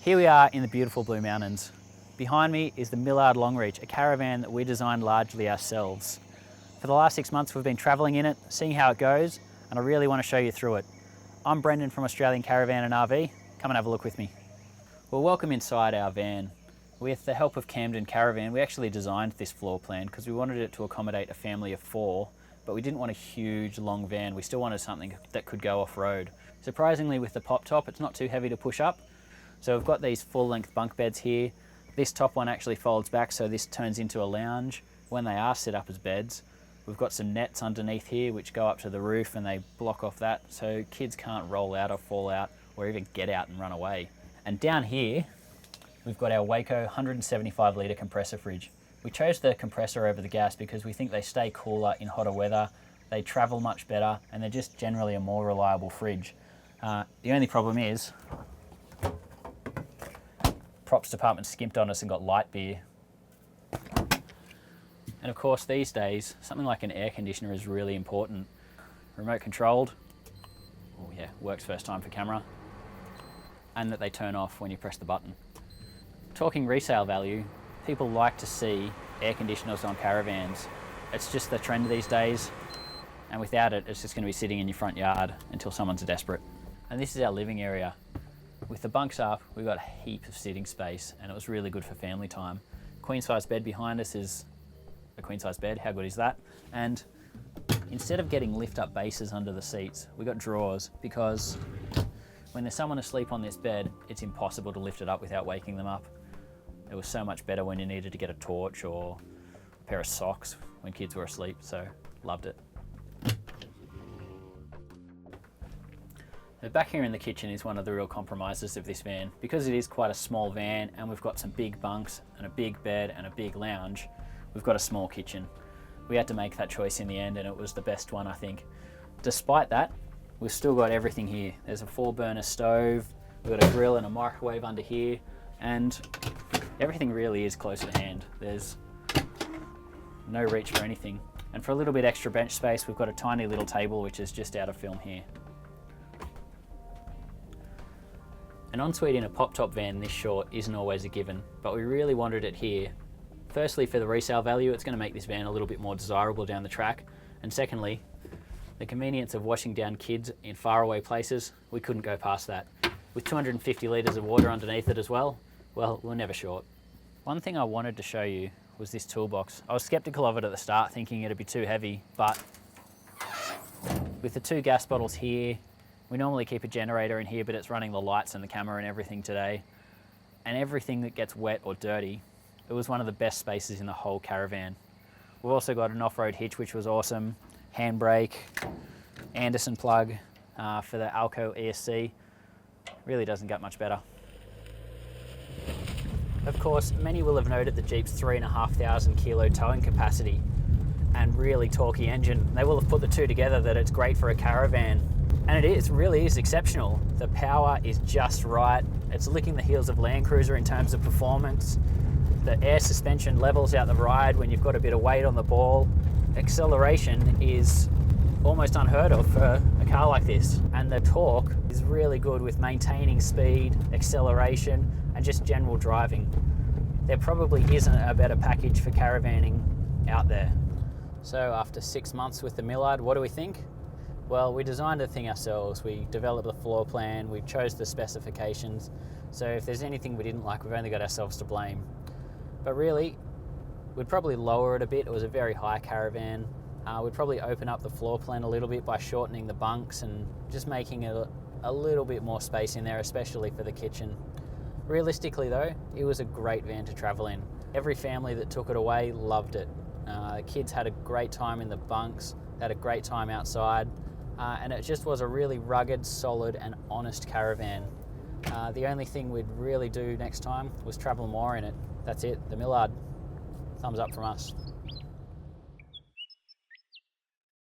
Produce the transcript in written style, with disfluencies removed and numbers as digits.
Here we are in the beautiful Blue Mountains. Behind me is the Millard Longreach, a caravan that we designed largely ourselves. For the last 6 months we've been travelling in it, seeing how it goes, and I really want to show you through it. I'm Brendan from Australian Caravan & RV. Come and have a look with me. Well, welcome inside our van. With the help of Camden Caravan, we actually designed this floor plan because we wanted it to accommodate a family of 4, but we didn't want a huge long van. We still wanted something that could go off-road. Surprisingly, with the pop top, it's not too heavy to push up. So we've got these full-length bunk beds here. This top one actually folds back, so this turns into a lounge when they are set up as beds. We've got some nets underneath here which go up to the roof and they block off that, so kids can't roll out or fall out or even get out and run away. And down here, we've got our Waco 175 litre compressor fridge. We chose the compressor over the gas because we think they stay cooler in hotter weather, they travel much better, and they're just generally a more reliable fridge. The only problem is, props department skimped on us and got light beer. And of course these days, something like an air conditioner is really important. Remote controlled, oh yeah, works first time for camera, and that they turn off when you press the button. Talking resale value, people like to see air conditioners on caravans. It's just the trend these days, and without it, it's just going to be sitting in your front yard until someone's desperate. And this is our living area. With the bunks up, we've got a heap of sitting space, and it was really good for family time. Queen size bed behind us is a queen size bed, how good is that? And instead of getting lift up bases under the seats, we got drawers, because when there's someone asleep on this bed, it's impossible to lift it up without waking them up. It was so much better when you needed to get a torch or a pair of socks when kids were asleep, so loved it. But back here in the kitchen is one of the real compromises of this van. Because it is quite a small van and we've got some big bunks and a big bed and a big lounge, we've got a small kitchen. We had to make that choice in the end and it was the best one, I think. Despite that, we've still got everything here. There's a 4-burner stove, we've got a grill and a microwave under here, and everything really is close at hand. There's no reach for anything. And for a little bit extra bench space, we've got a tiny little table which is just out of film here. An ensuite in a pop-top van this short isn't always a given, but we really wanted it here. Firstly, for the resale value, it's going to make this van a little bit more desirable down the track, and secondly, the convenience of washing down kids in faraway places, we couldn't go past that. With 250 litres of water underneath it as well, we're never short. One thing I wanted to show you was this toolbox. I was sceptical of it at the start, thinking it'd be too heavy, but with the 2 gas bottles here, we normally keep a generator in here, but it's running the lights and the camera and everything today. And everything that gets wet or dirty, it was one of the best spaces in the whole caravan. We've also got an off-road hitch, which was awesome, handbrake, Anderson plug for the Alco ESC. Really doesn't get much better. Of course, many will have noted the Jeep's 3,500 kilo towing capacity and really torquey engine. They will have put the two together that it's great for a caravan. And it really is exceptional. The power is just right. It's licking the heels of Land Cruiser in terms of performance. The air suspension levels out the ride when you've got a bit of weight on the ball. Acceleration is almost unheard of for a car like this. And the torque is really good with maintaining speed, acceleration, and just general driving. There probably isn't a better package for caravanning out there. So after 6 months with the Millard, what do we think? Well, we designed the thing ourselves. We developed the floor plan, we chose the specifications. So if there's anything we didn't like, we've only got ourselves to blame. But really, we'd probably lower it a bit. It was a very high caravan. We'd probably open up the floor plan a little bit by shortening the bunks and just making it a little bit more space in there, especially for the kitchen. Realistically though, it was a great van to travel in. Every family that took it away loved it. Kids had a great time in the bunks, had a great time outside. And it just was a really rugged, solid and honest caravan. The only thing we'd really do next time was travel more in it. That's it, the Millard. Thumbs up from us.